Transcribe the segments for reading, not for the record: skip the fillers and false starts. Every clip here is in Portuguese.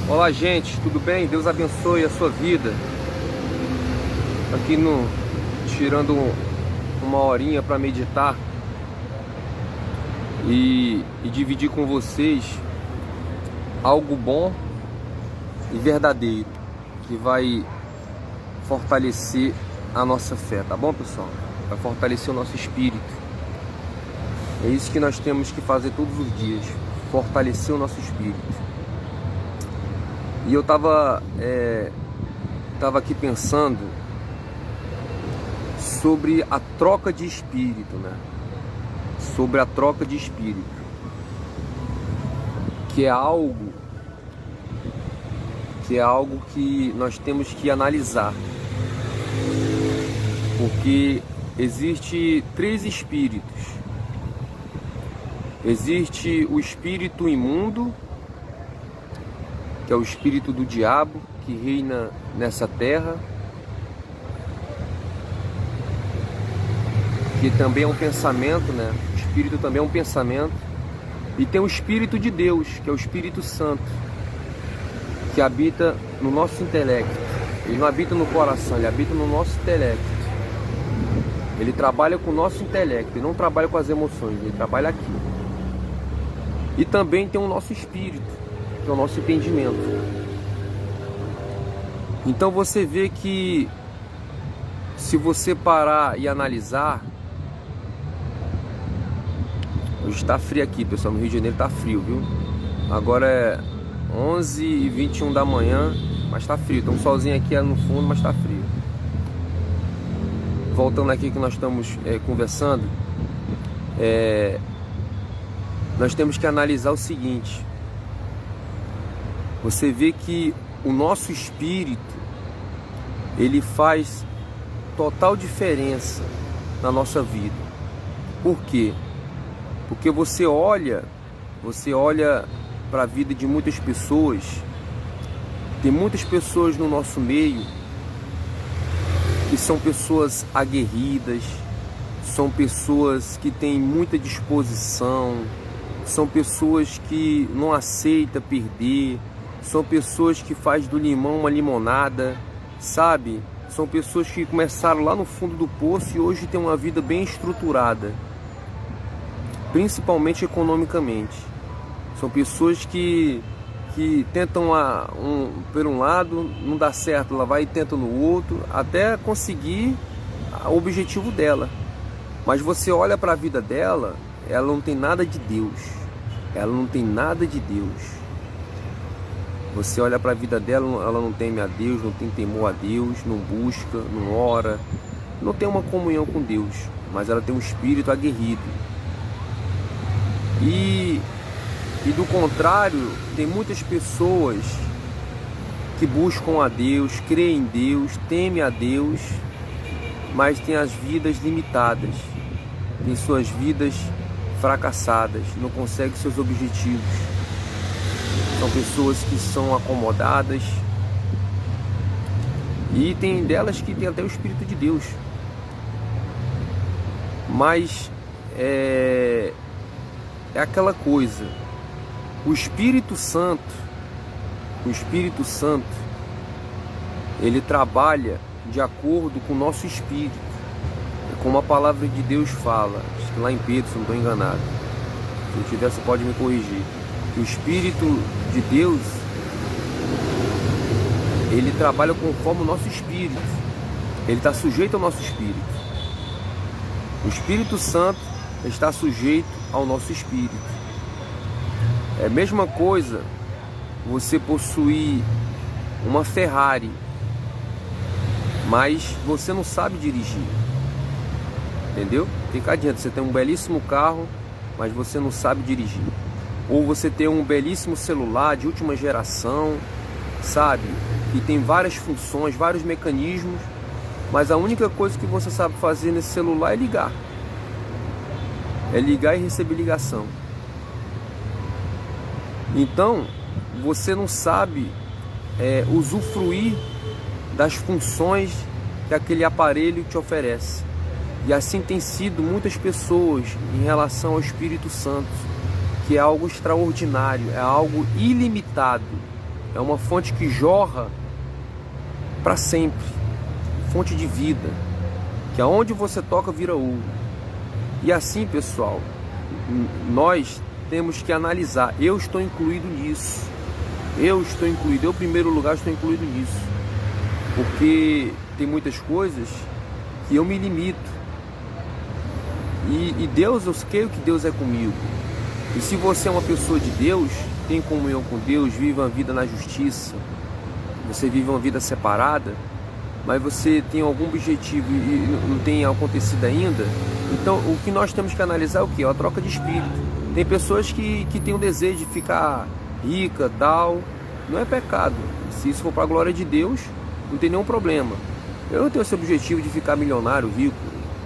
Olá, gente, tudo bem? Deus abençoe a sua vida. Aqui no tirando uma horinha para meditar e dividir com vocês algo bom e verdadeiro que vai fortalecer a nossa fé, tá bom, pessoal? Vai fortalecer o nosso espírito. É isso que nós temos que fazer todos os dias, fortalecer o nosso espírito. E eu tava aqui pensando sobre a troca de espírito, né? Sobre a troca de espírito, que é algo que nós temos que analisar, porque existe três espíritos. Existe o espírito imundo, que é o espírito do diabo, que reina nessa terra, que também é um pensamento, né? O espírito também é um pensamento. E tem o espírito de Deus, que é o Espírito Santo, que habita no nosso intelecto. Ele não habita no coração, ele habita no nosso intelecto. Ele trabalha com o nosso intelecto, ele não trabalha com as emoções, ele trabalha aqui. E também tem o nosso espírito, que é o nosso entendimento. Então você vê que, se você parar e analisar, hoje está frio aqui, pessoal, no Rio de Janeiro está frio, viu? Agora é 11h21 da manhã, mas está frio. Tem um solzinho aqui no fundo, mas está frio. Voltando aqui que nós estamos conversando, nós temos que analisar o seguinte. Você vê que o nosso espírito, ele faz total diferença na nossa vida. Por quê? Porque você olha para a vida de muitas pessoas. Tem muitas pessoas no nosso meio que são pessoas aguerridas, são pessoas que têm muita disposição, são pessoas que não aceitam perder, são pessoas que fazem do limão uma limonada, sabe? São pessoas que começaram lá no fundo do poço e hoje têm uma vida bem estruturada, principalmente economicamente. São pessoas que tentam por um lado, não dá certo, ela vai e tenta no outro, até conseguir o objetivo dela. Mas você olha para a vida dela, ela não tem nada de Deus. Ela não tem nada de Deus. Você olha para a vida dela, ela não teme a Deus, não tem temor a Deus, não busca, não ora, não tem uma comunhão com Deus, mas ela tem um espírito aguerrido. E do contrário, tem muitas pessoas que buscam a Deus, creem em Deus, temem a Deus, mas têm as vidas limitadas, têm suas vidas fracassadas, não conseguem seus objetivos. São pessoas que são acomodadas, e tem delas que tem até o Espírito de Deus, mas é aquela coisa. O Espírito Santo, ele trabalha de acordo com o nosso espírito, como a palavra de Deus fala, acho que lá em Pedro, se não estou enganado. Se eu tiver, você pode me corrigir. Que o Espírito de Deus, ele trabalha conforme o nosso espírito, ele está sujeito ao nosso espírito. O Espírito Santo está sujeito ao nosso espírito. É a mesma coisa você possuir uma Ferrari, mas você não sabe dirigir, entendeu? Fica adiante, você tem um belíssimo carro, mas você não sabe dirigir. Ou você tem um belíssimo celular de última geração, sabe? Que tem várias funções, vários mecanismos, mas a única coisa que você sabe fazer nesse celular é ligar. É ligar e receber ligação. Então, você não sabe usufruir das funções que aquele aparelho te oferece. E assim tem sido muitas pessoas em relação ao Espírito Santo, que é algo extraordinário, é algo ilimitado. é uma fonte que jorra para sempre, fonte de vida, que aonde você toca vira ouro. E assim, pessoal, nós temos que analisar. Eu estou incluído nisso. Eu, em primeiro lugar, estou incluído nisso. Porque tem muitas coisas que eu me limito. E Deus, eu creio que Deus é comigo. E se você é uma pessoa de Deus, tem comunhão com Deus, vive uma vida na justiça, você vive uma vida separada, mas você tem algum objetivo e não tem acontecido ainda, então o que nós temos que analisar é o quê? A troca de espírito. Tem pessoas que têm o desejo de ficar rica, tal, não é pecado. Se isso for para a glória de Deus, não tem nenhum problema. Eu não tenho esse objetivo de ficar milionário, rico.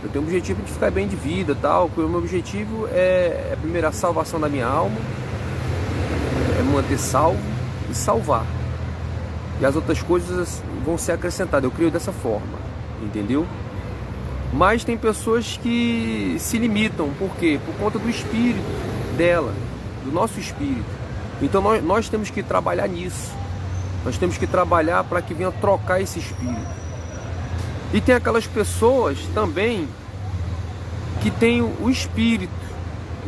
Eu tenho o objetivo de ficar bem de vida, tal. O meu objetivo é primeiro a salvação da minha alma, é manter salvo e salvar. E as outras coisas vão ser acrescentadas. Eu creio dessa forma, entendeu? Mas tem pessoas que se limitam. Por quê? Por conta do espírito dela, do nosso espírito. Então nós temos que trabalhar nisso. Nós temos que trabalhar para que venha trocar esse espírito. E tem aquelas pessoas também que tem o espírito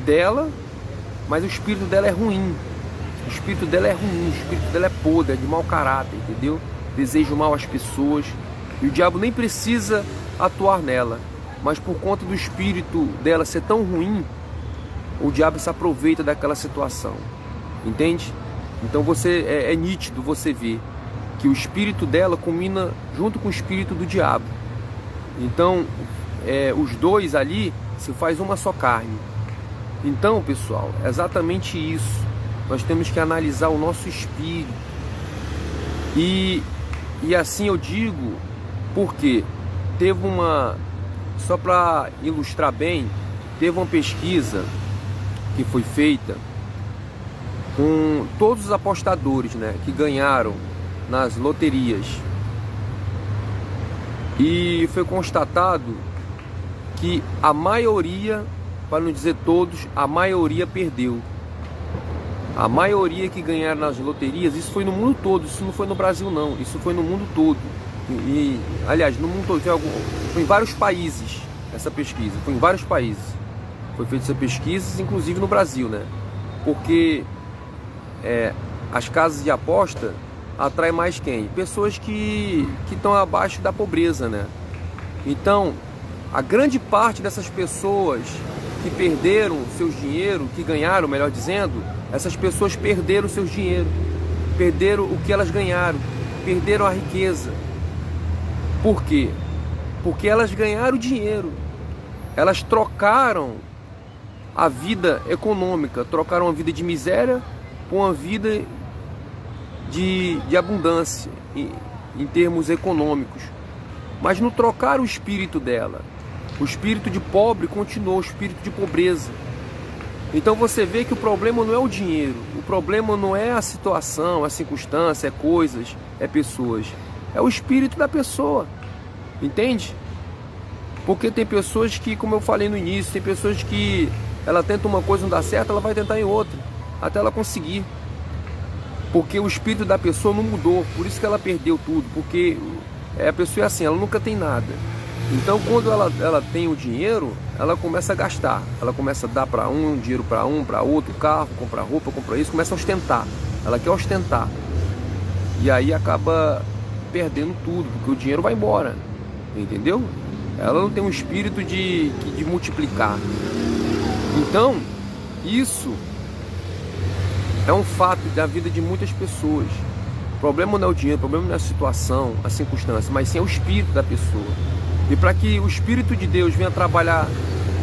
dela, mas o espírito dela é ruim. O espírito dela é ruim, o espírito dela é podre, é de mau caráter, entendeu? Deseja mal às pessoas. E o diabo nem precisa atuar nela, mas por conta do espírito dela ser tão ruim, o diabo se aproveita daquela situação, entende? Então é nítido você ver que o espírito dela combina junto com o espírito do diabo. Então os dois ali se faz uma só carne. Então, pessoal, é exatamente isso. Nós temos que analisar o nosso espírito. E assim eu digo porque teve só para ilustrar bem, teve uma pesquisa que foi feita com todos os apostadores, né, que ganharam nas loterias. E foi constatado que a maioria, para não dizer todos, a maioria perdeu. A maioria que ganharam nas loterias, isso foi no mundo todo, isso não foi no Brasil não, isso foi no mundo todo. Aliás, no mundo todo, foi em vários países essa pesquisa, foi em vários países. Foi feita essa pesquisa, inclusive no Brasil, né? Porque as casas de aposta atraem mais quem? Pessoas que estão abaixo da pobreza, né? Então, a grande parte dessas pessoas que perderam seus dinheiro, que ganharam, melhor dizendo, essas pessoas perderam seus dinheiro, perderam o que elas ganharam, perderam a riqueza. Por quê? Porque elas ganharam dinheiro, elas trocaram a vida econômica, trocaram uma vida de miséria por uma vida de abundância em termos econômicos, mas não trocaram o espírito dela. O espírito de pobre continuou, o espírito de pobreza. Então você vê que o problema não é o dinheiro, o problema não é a situação, a circunstância, é coisas, é pessoas, é o espírito da pessoa, entende? Porque tem pessoas que, como eu falei no início, tem pessoas que ela tenta uma coisa e não dá certo, ela vai tentar em outra, até ela conseguir. Porque o espírito da pessoa não mudou, por isso que ela perdeu tudo, porque a pessoa é assim, ela nunca tem nada. Então quando ela tem o dinheiro, ela começa a gastar, ela começa a dar para dinheiro para outro, carro, comprar roupa, comprar isso, começa a ostentar, ela quer ostentar. E aí acaba perdendo tudo, porque o dinheiro vai embora, entendeu? Ela não tem um espírito de multiplicar. Então, isso é um fato da vida de muitas pessoas. O problema não é o dinheiro, o problema não é a situação, a circunstância, mas sim é o espírito da pessoa. E para que o Espírito de Deus venha trabalhar,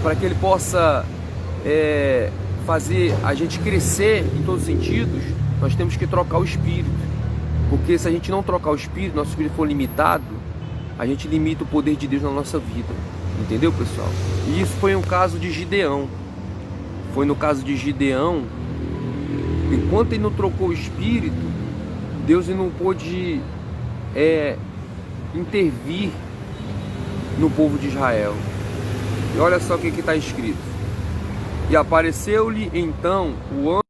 para que ele possa fazer a gente crescer em todos os sentidos, nós temos que trocar o espírito. Porque se a gente não trocar o espírito, nosso espírito for limitado, a gente limita o poder de Deus na nossa vida. Entendeu, pessoal? E isso foi um caso de Gideão. Foi no caso de Gideão, enquanto ele não trocou o espírito, Deus não pôde intervir no povo de Israel. E olha só o que está escrito: e apareceu-lhe então o anjo